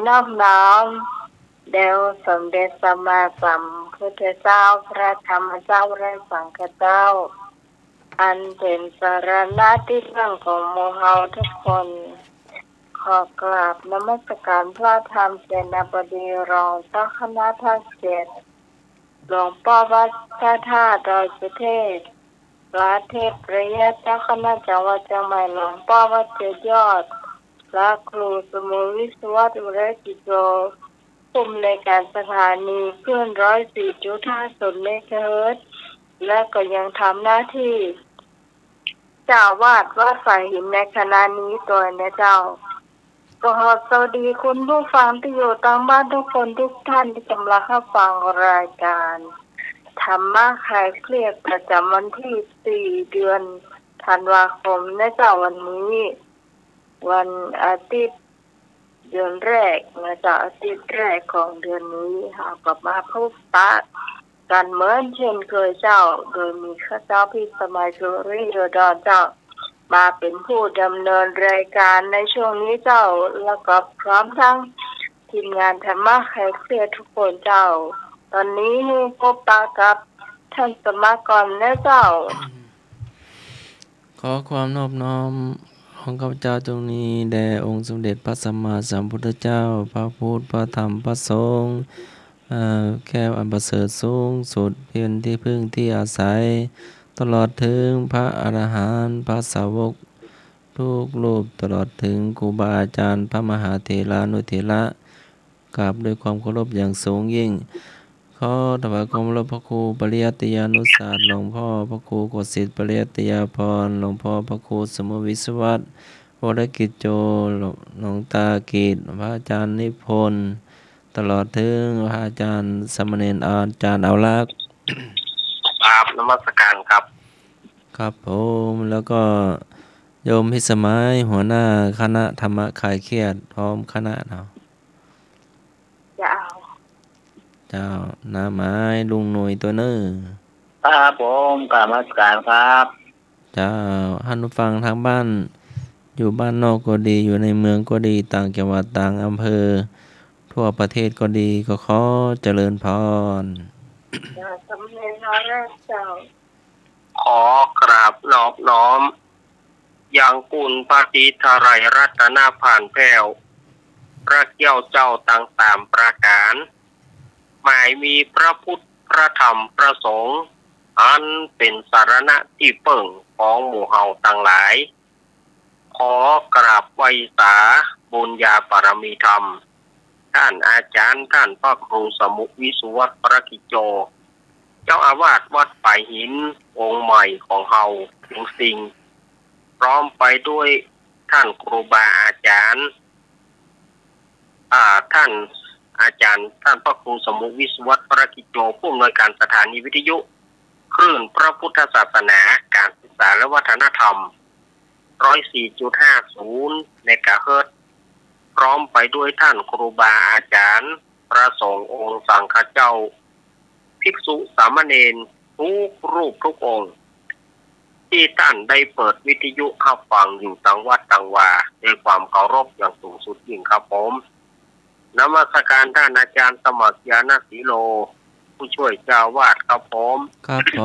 น้อมน้อมเดวสมเด็จสัมมาสัมพุทธเจ้าพระธรรมเจ้าและสังฆเจ้าอันเป็นสรณะที่พึ่งของหมู่เฮาทุกคนขอกราบนมัสการพระธรรมเสนาบดีรองเจ้าคณะภาค7หลวงพ่อวัดพระธาตุดอยสุเทพพระเทพประยะเจ้าคณะจังหวัดเชียงใหม่หลวงพ่อวัดเจ็ดยอดพระครูสมุวิศวะดุเรกิโจผู้อำนวยการสถานีคลื่น104.5 เมกะเฮิรตซ์และก็ยังทำหน้าที่เจ้าวาดวัดสายหินในขณะนี้ตัวนะเจ้าก็ขอสวัสดีคุณผู้ฟังที่อยู่ทางบ้านทุกคนทุกท่านที่กำลังรับฟังรายการธรรมะคลายเครียดประจำวันที่4เดือนธันวาคมนะเจ้าวันนี้วันอาทิตย์เดือนแรกนะเจ้าอาทิตย์แรกของเดือนนี้เรากลับมาพบปะกันเหมือนเช่นเคยเจ้าโดยมีข้าเจ้าพี่สมัยสุริยดอนเจ้ามาเป็นผู้ดำเนินรายการในช่วงนี้เจ้าแล้วก็พร้อมทั้งทีมงานธรรมะคลายเครียดทุกคนเจ้าตอนนี้พบปะกับท่านสมากรและเจ้าขอความนอบน้อมของข้าพเจ้าตรงนี้แด่องค์สมเด็จพระสัมมาสัมพุทธเจ้าพระพุทธพระธรรมพระสงฆ์แค่อันประเสริฐสูงสุดเพียงที่พึ่งที่อาศัยตลอดถึงพระอรหันต์พระสาวกทุกรูปตลอดถึงครูบาอาจารย์พระมหาเถรานุเถระกราบด้วยความเคารพอย่างสูงยิ่งขอถวายความเคารพพระครูปริยัติยานุศาสตร์หลวงพ่อพระครูโกศิษฐ์ปริยัติยาภรณ์หลวงพ่อพระครูสมุวิศวะวรกิจโจหลวงตากีดพระอาจารย์นิพนธ์ตลอดถึงพระอาจารย์สมณเณรอาจารย์เอาลักษณ์ครับนมัสการครับครับผมแล้วก็โยมพิสมัยหัวหน้าคณะธรรมะคลายเครียดพร้อมคณะเนาะเจ้าหน้าไม้ลุงหน่วยตัวเน้อครับผมกราบนมัสการครับเจ้าท่านผู้ฟังทางบ้านอยู่บ้านนอกก็ดีอยู่ในเมืองก็ดีต่างจังหวัดต่างอำเภอทั่วประเทศก็ดีก็ขอเจริญพรสำเร็จแล้วเจ้าขอกราบนอบน้อมอย่างกุลปฏิทาไรรัตนาผ่านแผ้วพระเจ้าเจ้าต่างๆประการหมายมีพระพุทธพระธรรมพระสงฆ์อันเป็นสารณะที่เปิ่งของหมู่เฮาต่างหลายขอกราบไว้สาบุญญาปรมีธรรมท่านอาจารย์ท่านพระครูสมุวิสุวะพระกิจโจเจ้าอาวาสวัดป่ายหินองค์ใหม่ของเฮาสิงพร้อมไปด้วยท่านครูบาอาจารย์ท่านอาจารย์ท่านพระครูสมุวิศวะพระกิจโจผู้อำนวยการสถานีวิทยุคลื่นพระพุทธศาสนาการศึกษาและวัฒนธรรม104.50 เมกะเฮิรตซ์พร้อมไปด้วยท่านครูบาอาจารย์พระสงฆ์องค์สังฆเจ้าภิกษุสามเณรทุกรูปทุกองค์ที่ท่านได้เปิดวิทยุขับฟังอยู่ต่างวัดต่างวาด้วยความเคารพอย่างสูงสุดยิ่งครับผมนมัสการท่านอาจารย์สมัครยานศรีโลผู้ช่วยเจ้าวาดครับผมครับผ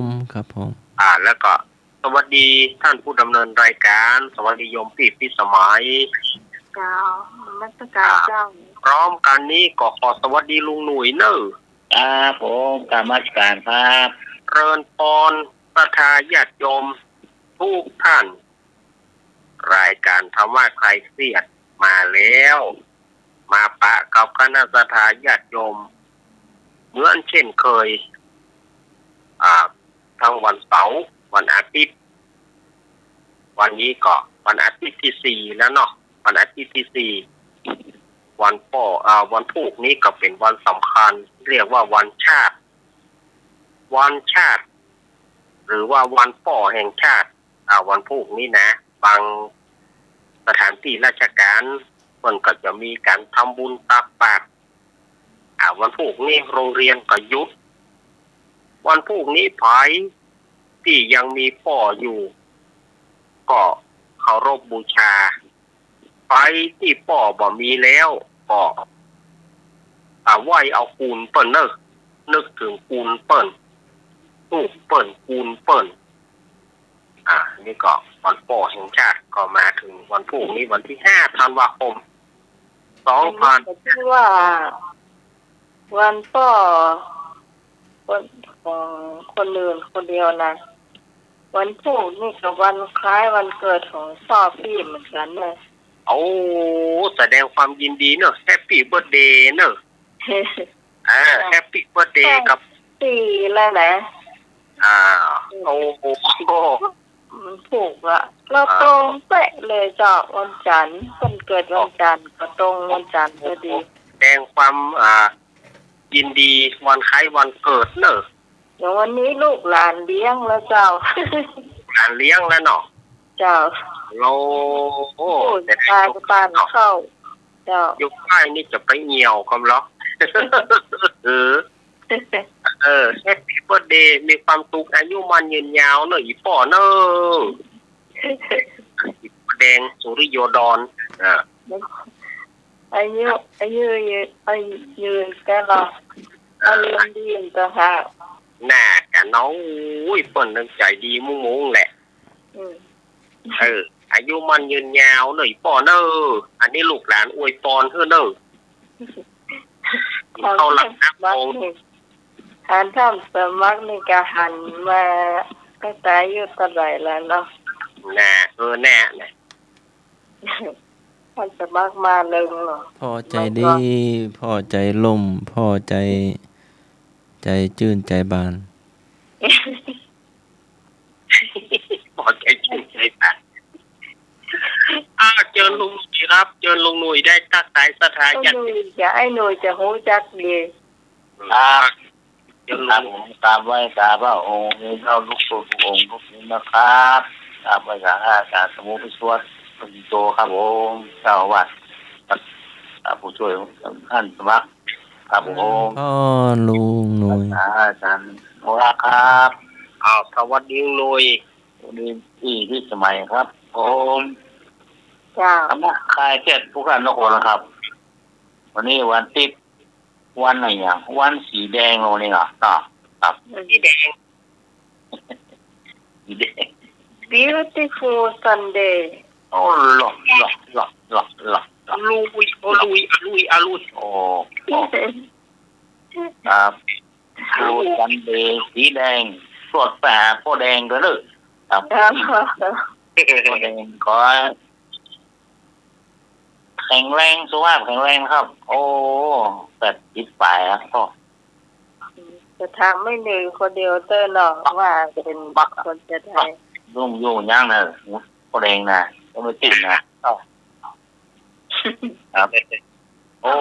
มครับผมแล้วก็สวัสดีท่านผู้ดำเนินรายการสวัสดีโยมพี่พิสมัยเจ้านมัสการเจ้าพร้อมกันนี้ก็ขอสวัสดีลุงหนุ่ยเนอะครับผมกราบนมัสการครับเริญพรศรัทธาญาติโยมทุกท่านรายการธรรมะคลายเครียดมาแล้วมาปะกับคณะศรัทธาญาติโยมเหมือนเช่นเคยทั้งวันเสาร์วันอาทิตย์วันนี้ก็วันอาทิตย์ที่4แล้วเนาะวันอาทิตย์ที่4วันวันพุธนี้ก็เป็นวันสำคัญเรียกว่าวันชาติหรือว่าวันพ่อแห่งชาติวันพุธนี้นะบางสถานที่ราชการมันก็จะมีการทำบุญตักบาตรวันพุธนี้โรงเรียนก็หยุดวันพุธนี้ไผที่ยังมีพ่ออยู่ก็เคารพบูชาไผที่พ่อบ่มีแล้ว ก็ไหวเอาคูณเปิ้นนึกถึงคูณเปิ้นตู้เปิ้นคูณเปิ้นนี่ก็วันป่อแห่งชาติก็มาถึงวันพรุ่งนี้วันที่5 ธันวาคม 2000ที่ว่าวันพ่อคนของคนอื่นคนเดียวนะวันพรุ่งนี่กับวันคล้ายวันเกิดของพ่อพี่เหมือนกันเลย โอ้แสดงความยินดีเนอะแฮปปี้เบิร์ธเดย์เนอะแฮปปี้เบิร์ธเดย์กับสี่แล้วนะโอ้โหมันถูกอะเราตรงเป๊ะเลยจ้ะวันจันทร์วันเกิดวันจันทร์ก็ตรงวันจันทร์พอดีแสดงความยินดีวันคล้ายวันเกิดเนอะเดี๋ยววันนี้ลูกหลานเลี้ยงแล้วเจ้าหลานเลี้ยงแล้วเนาะเจ้าเราแต่ปลาก็ปานเข้าเจ้ายุคใต้นี่จะไปเหี่ยวคำหรอแฮปปี้เบิร์ธเดย์มีความสุขอายุมันยืนยาวเนอะอีป่อเนอะแดงสุริโยดรอายุยืนแกหรออายุดีต่างหากน่ากันน้องเปิ้นนึงใจดีมุ้งแหละอายุมันยืนยาวเนอะอีป่อเนอะอันนี้ลูกหลานอวยพรเฮ้อเนอะเขาหลักนักองหันทำสมัครในการหันมาตั้งแต่อายุเท่าไหร่แล้วเนาะแน่แน่ท่านสมัครมาหนึ่งเหรอพ่อใจดีพ่อใจล่มพ่อใจจื่นใจบานพ่อใจจื่นใจบานเจอลุงสิครับเจอลุงหนุ่ยได้ทักทายสถานอย่างไอ้หนุ่ยจะหูจักดีครับผมตามไว้ตามว่าองค์นี้เข้าลูกตัวองค์ลูกนี้นะครับตามไว้จากอาจารย์สมุทรพิชวรปฏิโตครับผมเจ้าวัดผู้ช่วยท่านสมัครครับผมลุงหนุ่ยอาจารย์โมราครับสวัสดีหนุ่ยวันนี้ที่สมัยครับผมธรรมะคลายเครียดทุกท่านทุกคนนะครับวันนี้วันติดวันอะไรอย่างวันสีแดงเราเนี่ยครับสีแดงBeautiful Sunday โอ้หลอกลุยโอ้ครับซันเดย์สีแดงสดแปะพ่อแดงก็เลยครับพ่อแดงขอแข็งแรงสุขภาพแข็งแรงครับโอ้แต่จิตไปพ่อจะทำไม่เหนื่อยคนเดียวเตอร์หรอกว่าเป็นคนจะได้ยุ่งย่างนะพ่อแดงนะก็ไม่ติดนะครับโอ้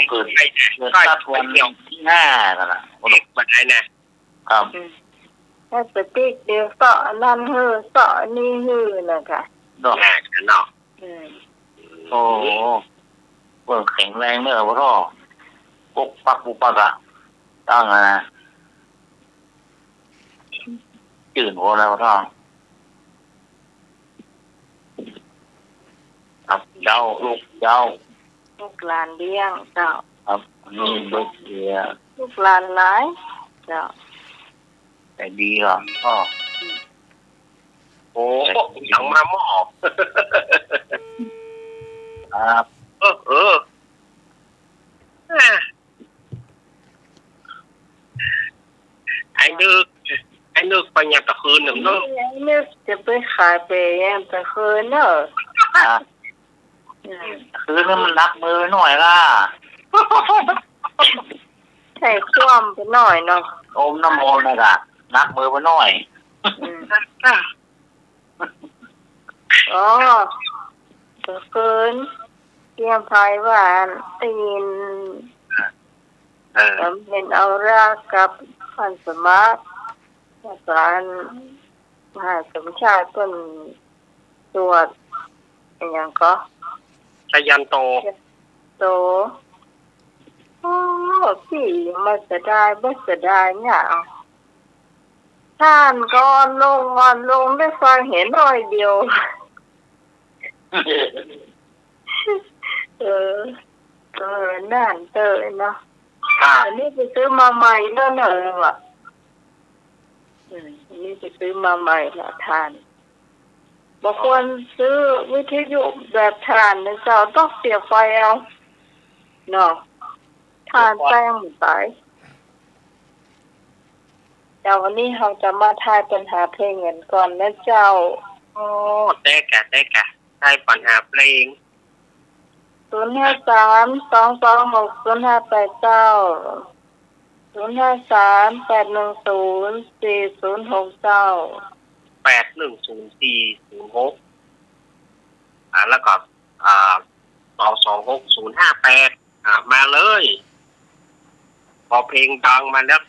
เกิดตัดวันที่5กันนะเล็กบันไดนะครับถ้าสติ๊กเดียวเสาะนั่นฮือเสาะนี่ฮือนะคะดอกกันเนาะโอ้เปิดแข็งแรงเนอะพ่อปุ๊บปักอะตั้งนะจืดหัวแล้วพ่อครับเจ้าลูกหลานเลี้ยงเจ้าครับนี่ลูกเดียลูกหลานหลายเจ้าแต่ดีเหรอพ่อโอ้ยังมาหม้อครับไอ้นึกไปยามตะคืนหนึ่งเนอะไอ้นึกจะไปขายไปยามตะคืนเนอะคืนมันนักมือหน่อยล่ะใส่คว่ำไปหน่อยเนาะอมน้ำมนต์นะจ๊ะนักมือไปหน่อยตะคืนเตรียมพายหวานตีนจำเป็นเอารักกับพันสมัครอาจารย์มหาสมชาติต้นตรวจอย่างก็ชยันโตโอ้พี่มาเสียดายบ่เสียดายเนี่ยท่านก่อนลงได้ฟังเห็นหน่อยเดียว นั่นเตยเนาะ ครับ อันนี้ไปซื้อมาใหม่แล้วเนอะว่ะอันนี้ไปซื้อมาใหม่ละทานบางคนซื้อวิทยุแบบทานในเจ้าต้องเสียบไฟเอาเนาะทานแป้งหมดไปแต่วันนี้เราจะมาทายปัญหาเพลงเงินก่อนนะเจ้า โอ้ได้กะใช่ปัญหาเพลง 053-226-0589 053-810-4069 810406แล้วก็226-058มาเลยพอเพลงดังมาแล้ว